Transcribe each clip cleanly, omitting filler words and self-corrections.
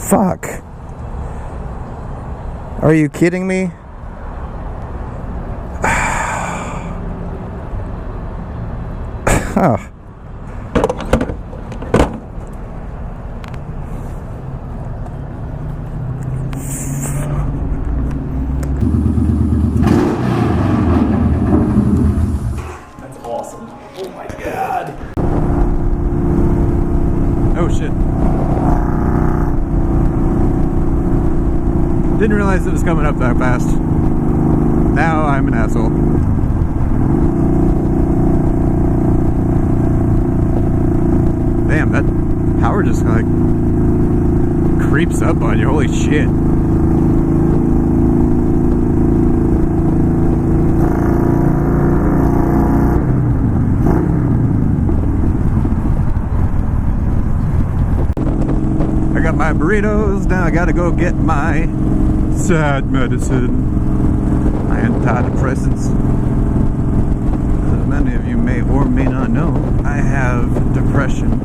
Fuck. Are you kidding me? Oh. That's awesome. Oh my god. Oh shit. Didn't realize it was coming up that fast. Now I'm an asshole. Damn, that power just like creeps up on you. Holy shit. I got my burritos, now I gotta go get my sad medicine, my antidepressants. As many of you may or may not know, I have depression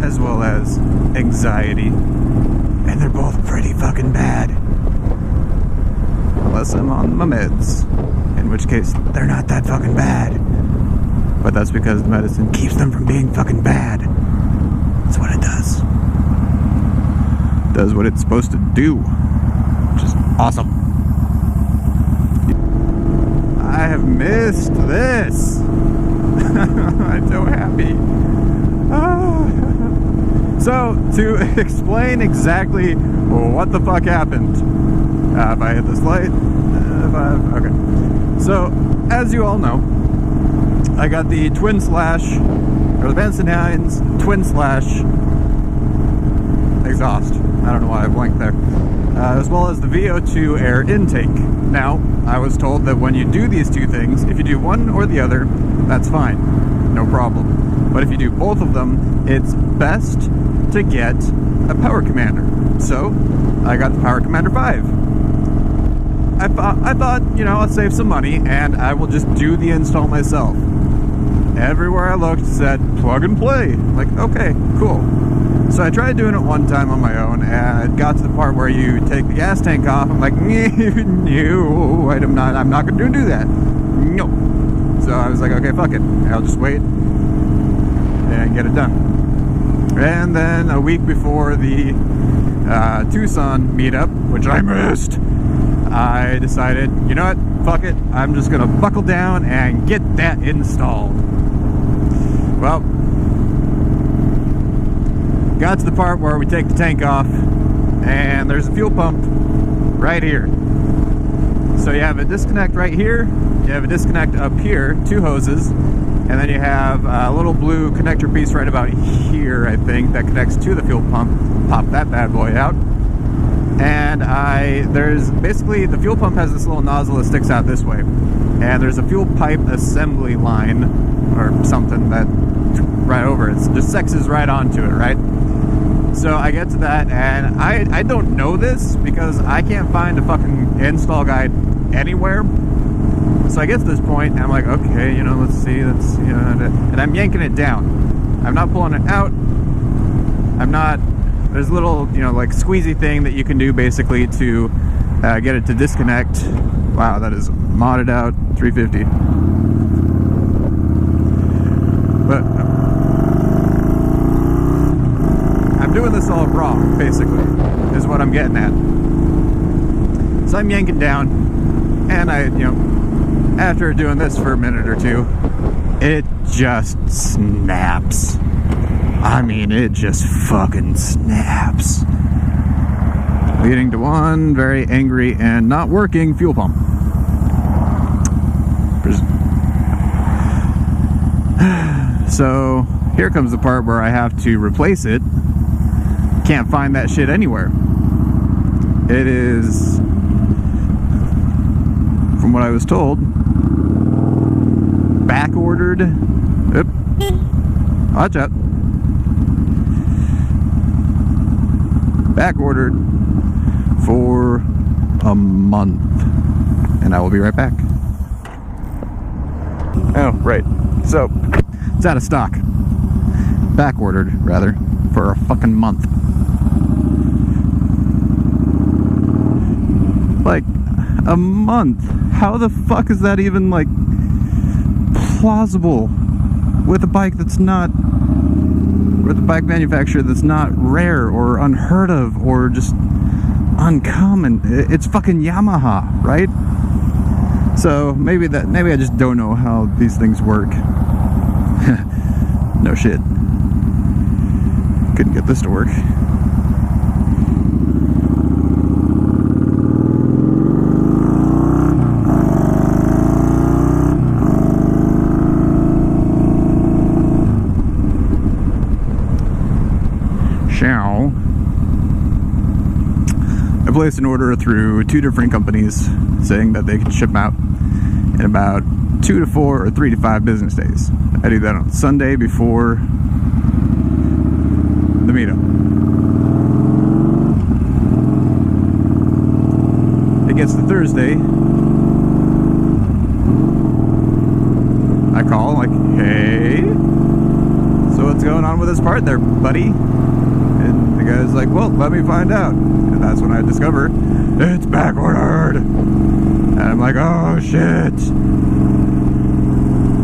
as well as anxiety, and they're both pretty fucking bad. Unless I'm on my meds, in which case they're not that fucking bad. But that's because the medicine keeps them from being fucking bad. That's what it does. It does what it's supposed to do, which is awesome. I have missed this. I'm so happy. So, to explain exactly what the fuck happened, if I hit this light, okay. So, as you all know, I got the twin slash, or the Benson Hines twin slash exhaust. I don't know why I blanked there. As well as the VO2 air intake. Now, I was told that when you do these two things, if you do one or the other, that's fine. No problem. But if you do both of them, it's best to get a Power Commander. So, I got the Power Commander 5. I thought, you know, I'll save some money and I will just do the install myself. Everywhere I looked said plug and play. Like, okay, cool. So I tried doing it one time on my own, and it got to the part where you take the gas tank off. I'm like, no, I'm not going to do that. No. So I was like, okay, fuck it. I'll just wait and get it done. And then a week before the Tucson meetup, which I missed, I decided, you know what, fuck it. I'm just going to buckle down and get that installed. Well, got to the part where we take the tank off and there's a fuel pump right here. So you have a disconnect right here, you have a disconnect up here, two hoses, and then you have a little blue connector piece right about here, I think, that connects to the fuel pump. Pop that bad boy out. And there's basically, the fuel pump has this little nozzle that sticks out this way. And there's a fuel pipe assembly line or something that right over it. It just sexes right onto it, right? So I get to that, and I don't know this because I can't find a fucking install guide anywhere. So I get to this point, and I'm like, okay, you know, let's see, and I'm yanking it down. I'm not pulling it out. There's a little, you know, like squeezy thing that you can do basically to get it to disconnect. Wow, that is modded out 350. But I'm doing this all wrong, basically, is what I'm getting at. So I'm yanking down, and after doing this for a minute or two, it just snaps. I mean, it just fucking snaps. Leading to one very angry and not working fuel pump. So here comes the part where I have to replace it. Can't find that shit anywhere. It is, from what I was told, back ordered. Oop. Watch out. Back ordered for a month. And I will be right back. Oh, right. So, it's out of stock. Back ordered, rather, for a fucking month. Like, a month. How the fuck is that even, like, plausible with a bike that's not, with a bike manufacturer that's not rare or unheard of or just uncommon? It's fucking Yamaha, right? So maybe I just don't know how these things work. No shit. Couldn't get this to work. I placed an order through 2 different companies saying that they can ship out in about 2 to 4 or 3 to 5 business days. I do that on Sunday before the meetup. It gets to Thursday. I call like, hey, so what's going on with this part there, buddy? And the guy's like, well, let me find out. And that's when I discover it's back ordered. And I'm like, oh shit.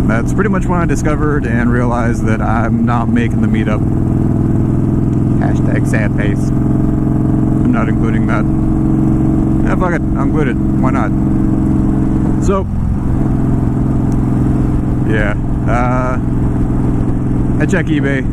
That's pretty much when I discovered and realized that I'm not making the meetup. Hashtag sad face. I'm not including that. Yeah, fuck it, I'll include it. Why not? So, yeah. I check eBay,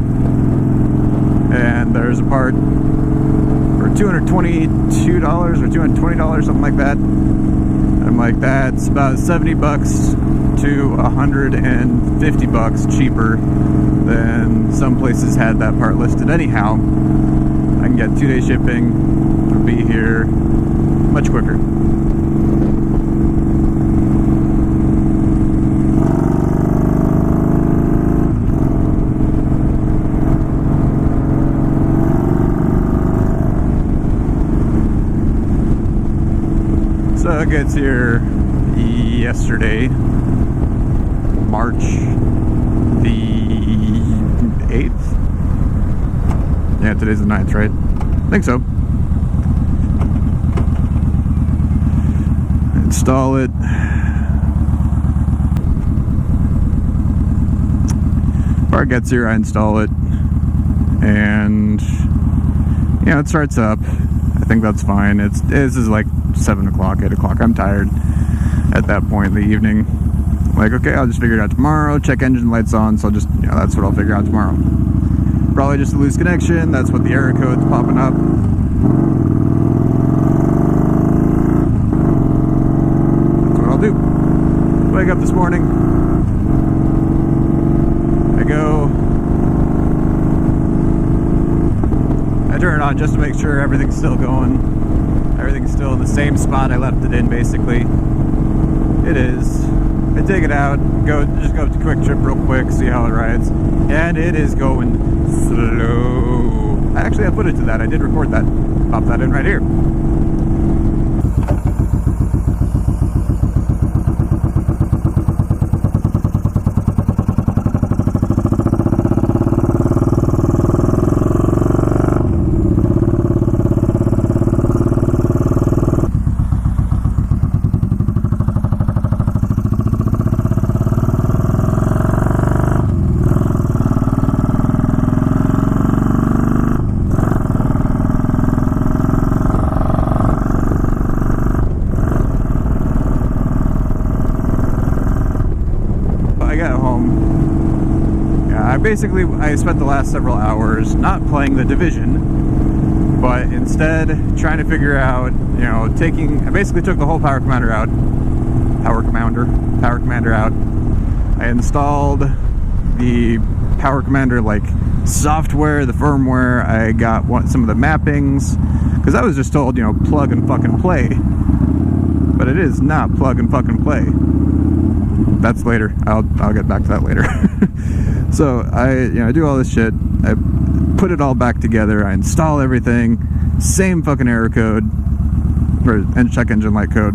and there's a part for $222 or $220, something like that. I'm like, that's about 70 bucks to 150 bucks cheaper than some places had that part listed anyhow. I can get 2-day shipping, it'll be here much quicker. So it gets here yesterday, March the 8th? Yeah, today's the 9th, right? I think so. Install it. Before it gets here, I install it. And, yeah, it starts up. I think that's fine. This is like 7 o'clock, 8 o'clock. I'm tired at that point in the evening. Like, okay, I'll just figure it out tomorrow. Check engine lights on, so I'll just, that's what I'll figure out tomorrow. Probably just a loose connection. That's what the error code's popping up. That's what I'll do. Wake up this morning. I go. I turn it on just to make sure everything's still going. Everything's still in the same spot I left it in, basically. It is. I take it out, just go to Quick Trip real quick, see how it rides, and it is going slow. Actually, I put it to that. I did record that. Pop that in right here. I spent the last several hours not playing The Division, but instead trying to figure out, I basically took the whole Power Commander out. I installed the Power Commander, software, the firmware. I got some of the mappings, because I was just told, plug and fucking play. But it is not plug and fucking play. That's later. I'll get back to that later. So I do all this shit. I put it all back together. I install everything. Same fucking error code and check engine light code.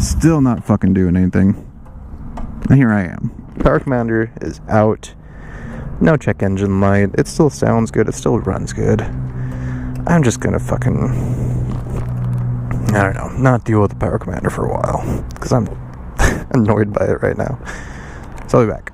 Still not fucking doing anything. And here I am. Power Commander is out. No check engine light. It still sounds good. It still runs good. I'm just gonna fucking I don't know, not deal with the power commander for a while, because I'm annoyed by it right now. So I'll be back.